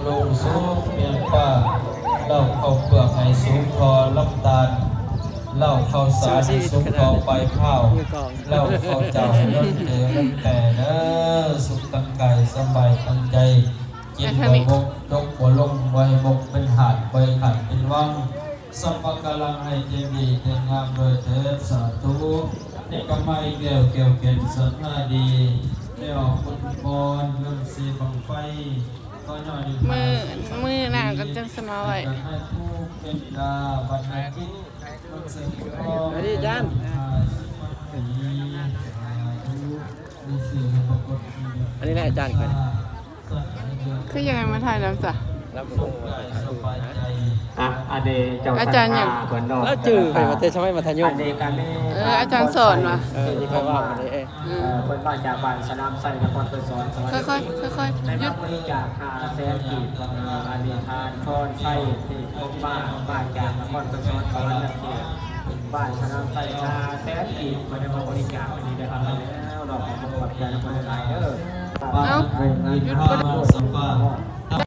ดุงสูงเมียนป่าเหล้าข้าวเปลือกให้สูงพอลำตาลเหล้าข้าวสารให้สูงพอไปข้าวเหล้าข้าวเจ้าล้นเถือล้นแต่เด้อสุขตั้งกายสบายตั้งใจกินใบมกยกหัวลงใบมกเป็นหาดใบขัดเป็นว่างสัพพะกำลังให้เจดีย์แต่งงามโดยเถิดสาธุนี่ก็ไม่เกี่ยวเก็บสันนาดีได้ออกบุญบอนเรื่องสีบังไฟก็ย่อยมือหนังกันจังสมาไว้ให้ผู้เป็นดาบัณฑิตต้องเสกพร้อม สวัสดีอาจารย์ อันนี้แหละอาจารย์ครับ คือยังไงมาถ่ายน้ำจ้ะ รับ สบายสบายใจ อเดเจ้า อาจารย์อย่าง เพิ่นนอก แล้วจื่อไปประเทศชาติมัธยม อเดกันนี่ อาจารย์สอนวะ ที่เขาว่ามาเลยเพิ่นมาจากบ้านสนามไส้นครปฐมสวรรค์ ค่อยๆค่อย ได้ ๆหยุ มา ด บริจาค500,000 กีบอดีทานพรไส้ที่พบบ้านจากนครปฐมสวรรค์บ้านสนามไส้500,000 กีบมาได้มาบริจาคอันนี้ได้ครับแล้วดอกของขอบใจนครหลายเด้อ เอ้า หยุด บ่ได้ สัมปา